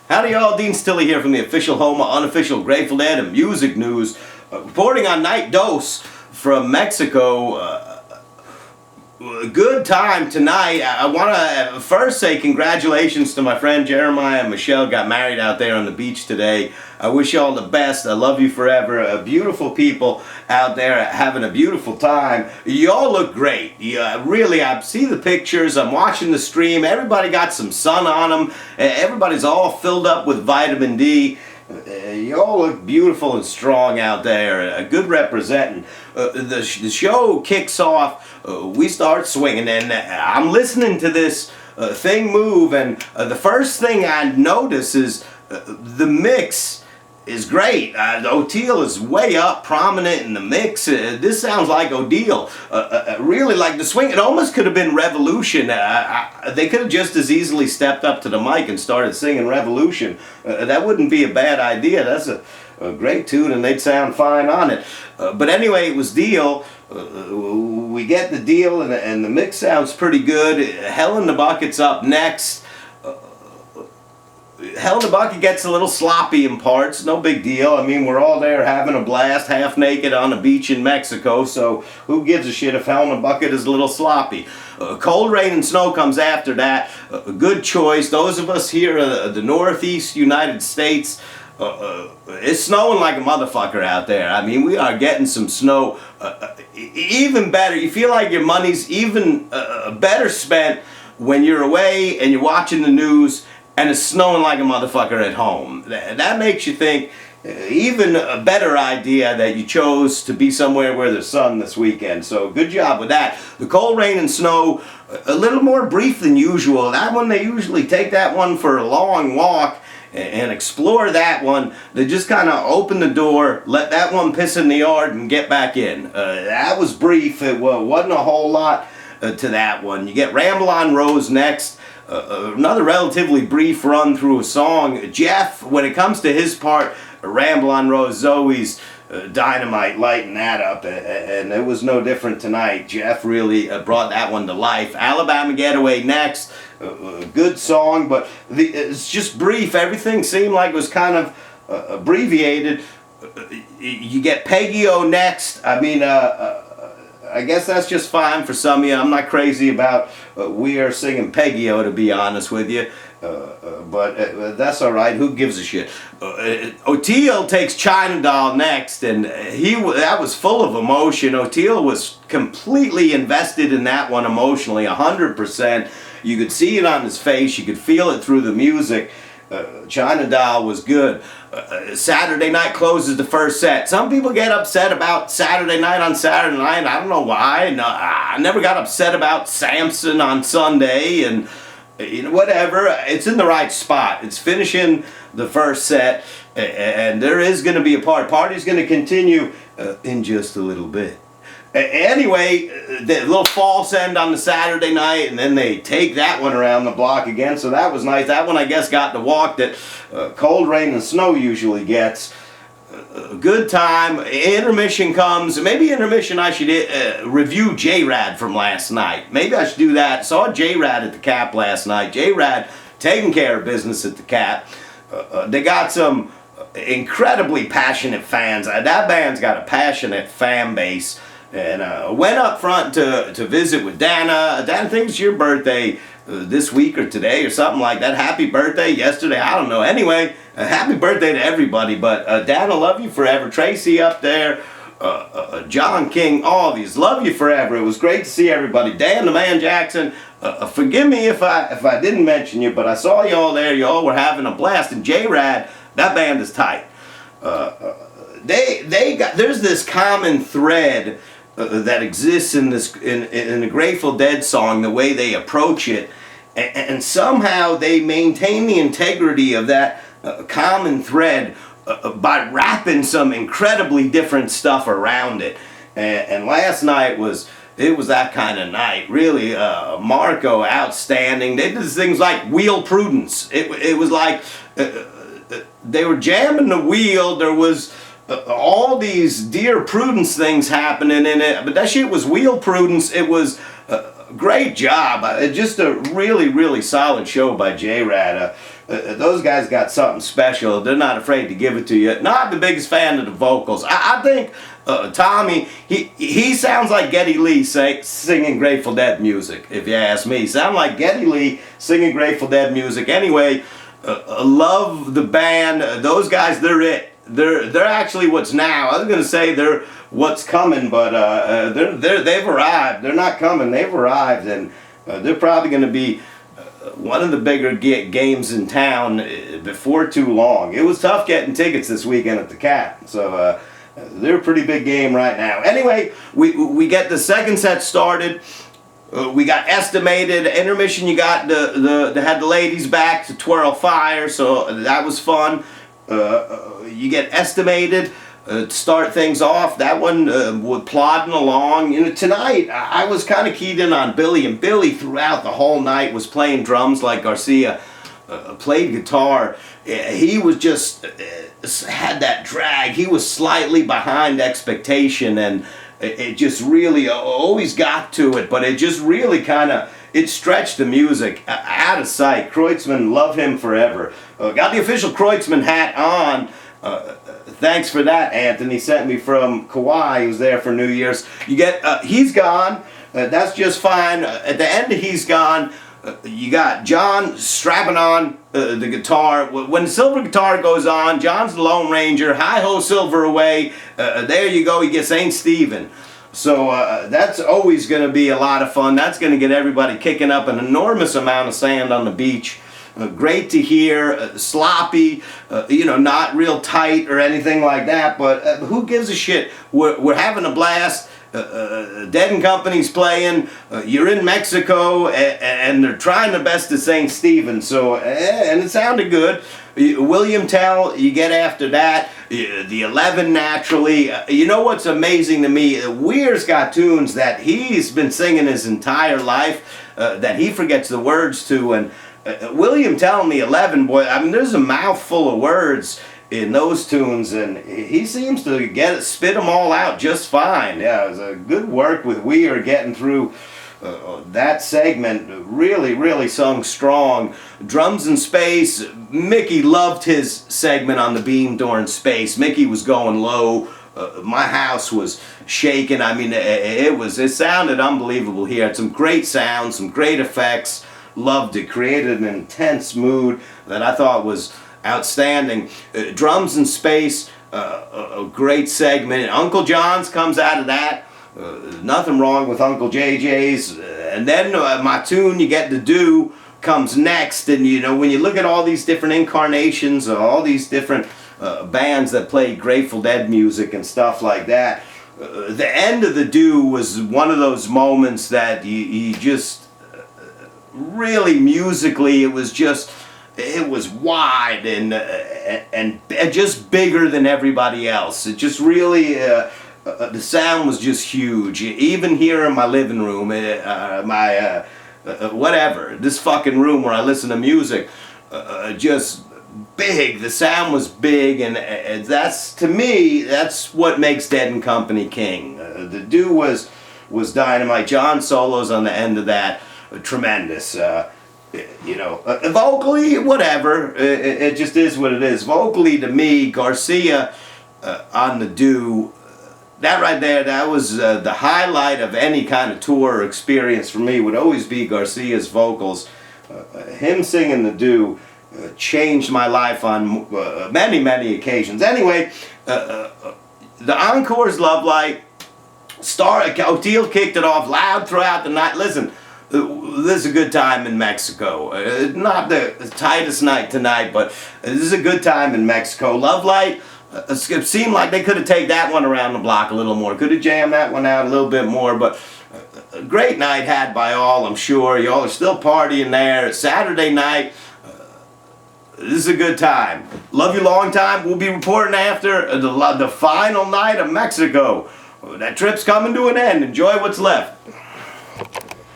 Howdy y'all, Dean Stilley here from the official home of unofficial Grateful Dead and music news. Reporting on Night Dose from Mexico. Good time tonight. I want to first say congratulations to my friend Jeremiah and Michelle. Got married out there on the beach today. I wish you all the best. I love you forever. Beautiful people out there having a beautiful time. You all look great. Really, I see the pictures. I'm watching the stream. Everybody got some sun on them. Everybody's all filled up with vitamin D. You all look beautiful and strong out there. Good representing. The show kicks off. We start swinging, and I'm listening to this thing move, and the first thing I notice is the mix is great. Oteil is way up, prominent in the mix. This sounds like Oteil. Really like the swing. It almost could have been Revolution. They could have just as easily stepped up to the mic and started singing Revolution. That wouldn't be a bad idea. That's a great tune, and they'd sound fine on it. But anyway, it was Deal. We get the deal, and the mix sounds pretty good. Hell in the Bucket's up next. Hell in the Bucket gets a little sloppy in parts, no big deal. I mean, we're all there having a blast, half naked on a beach in Mexico, so who gives a shit if Hell in the Bucket is a little sloppy. Cold Rain and Snow comes after that. A good choice. Those of us here in the Northeast United States, it's snowing like a motherfucker out there. I mean, we are getting some snow. Even better, you feel like your money's even better spent when you're away and you're watching the news and it's snowing like a motherfucker at home. That makes you think even a better idea that you chose to be somewhere where there's sun this weekend. So good job with that. The Cold Rain and Snow, a little more brief than usual. That one, they usually take that one for a long walk and explore that one. They just kind of open the door, let that one piss in the yard and get back in. That was brief. It wasn't a whole lot to that one. You get Ramble on Rose next. Another relatively brief run through a song. Jeff, when it comes to his part, Ramble on Rose, Zoe's dynamite, lighting that up, and it was no different tonight. Jeff really brought that one to life. Alabama Getaway next. Good song, but it's just brief. Everything seemed like it was kind of abbreviated. You get Peggy-O next. I mean, I guess that's just fine for some of you. I'm not crazy about We Are Singing Peggy-O, to be honest with you. But that's all right. Who gives a shit? Oteil takes China Doll next, and that was full of emotion. Oteil was completely invested in that one emotionally, 100%. You could see it on his face. You could feel it through the music. China Doll was good. Saturday Night closes the first set. Some people get upset about Saturday Night on Saturday night. I don't know why. No, I never got upset about Samson on Sunday, and whatever. It's in the right spot. It's finishing the first set, and there is going to be a party. Party's going to continue in just a little bit. Anyway, the little false end on the Saturday night, and then they take that one around the block again, so that was nice. That one, I guess, got the walk that Cold Rain and Snow usually gets. Good time. Intermission comes. Maybe intermission I should review J-Rad from last night. Maybe I should do that. Saw J-Rad at the Cap last night. J-Rad taking care of business at the Cap. They got some incredibly passionate fans. That band's got a passionate fan base. And went up front to visit with Dana. Dana, I think it's your birthday this week or today or something like that. Happy birthday yesterday. I don't know. Anyway, happy birthday to everybody. But Dana, love you forever. Tracy up there. John King, all these. Love you forever. It was great to see everybody. Dan the Man Jackson. Forgive me if I didn't mention you, but I saw you all there. You all were having a blast. And J-Rad, that band is tight. There's this common thread that exists in the Grateful Dead song, the way they approach it, and somehow they maintain the integrity of that common thread by wrapping some incredibly different stuff around it. And last night it was that kind of night. Really, Marco, outstanding. They did things like Wheel Prudence. It was like they were jamming the wheel. There was all these Dear Prudence things happening in it, but that shit was Wheel Prudence. It was great job. Just a really, really solid show by J-Rad. Those guys got something special. They're not afraid to give it to you. Not the biggest fan of the vocals. I think Tommy, he sounds like Geddy Lee singing Grateful Dead music, if you ask me. Sound like Geddy Lee singing Grateful Dead music. Anyway, love the band. Those guys, they're it. They're actually what's now. I was gonna say they're what's coming, but they've arrived. They're not coming. They've arrived, and they're probably gonna be one of the bigger games in town before too long. It was tough getting tickets this weekend at the Cat, so they're a pretty big game right now. Anyway, we get the second set started. We got Estimated intermission. You got they had the ladies back to twirl fire, so that was fun. You get Estimated to start things off. That one was plodding along. You know, tonight I was kind of keyed in on Billy, and Billy throughout the whole night was playing drums like Garcia played guitar. He was just had that drag. He was slightly behind expectation, and it just really always got to it, but it just really kind of it stretched the music out of sight. Kreutzmann, love him forever. Got the official Kreutzmann hat on. Thanks for that, Anthony. Sent me from Kauai. He was there for New Year's. You get He's Gone. That's just fine. At the end of He's Gone, you got John strapping on the guitar. When the silver guitar goes on, John's the Lone Ranger. Hi-ho, silver away. There you go. He gets Ain't Steven. So that's always going to be a lot of fun. That's going to get everybody kicking up an enormous amount of sand on the beach. Great to hear, sloppy, you know, not real tight or anything like that, but who gives a shit? We're having a blast. Dead and Company's playing. You're in Mexico, and they're trying their best to sing Steven. So, and it sounded good. William Tell, you get after that. The 11 naturally. You know what's amazing to me? Weir's got tunes that he's been singing his entire life that he forgets the words to, and William Tell and the 11, boy, I mean, there's a mouthful of words in those tunes, and he seems to spit them all out just fine. Yeah, it was a good work with Weir getting through that segment. Really, really sung strong. Drums in Space. Mickey loved his segment on the Beam during Space. Mickey was going low. My house was shaking. I mean, it sounded unbelievable here. Had some great sounds, some great effects. Loved it. Created an intense mood that I thought was outstanding. Drums in Space, a great segment. Uncle John's comes out of that. Nothing wrong with Uncle JJ's. And then my tune, You Get to Do, comes next. And you know, when you look at all these different incarnations, all these different bands that play Grateful Dead music and stuff like that, the end of the Do was one of those moments that you just really musically, it was wide and just bigger than everybody else. It just really, the sound was just huge. Even here in my living room, whatever, this fucking room where I listen to music, just big. The sound was big, and that's, to me, that's what makes Dead and Company king. The Do was dynamite. John solos on the end of that. Tremendous. You know, vocally, whatever, it just is what it is. Vocally, to me, Garcia on the Do, that right there, that was the highlight of any kind of tour or experience for me, would always be Garcia's vocals. Him singing the Do changed my life on many, many occasions. Anyway, the encore's Love Light. Oteil kicked it off loud throughout the night. Listen, this is a good time in Mexico. Not the tightest night tonight, but this is a good time in Mexico. Love Light, it seemed like they could have taken that one around the block a little more. Could have jammed that one out a little bit more, but a great night had by all, I'm sure. Y'all are still partying there. Saturday night, this is a good time. Love you long time. We'll be reporting after the final night of Mexico. That trip's coming to an end. Enjoy what's left.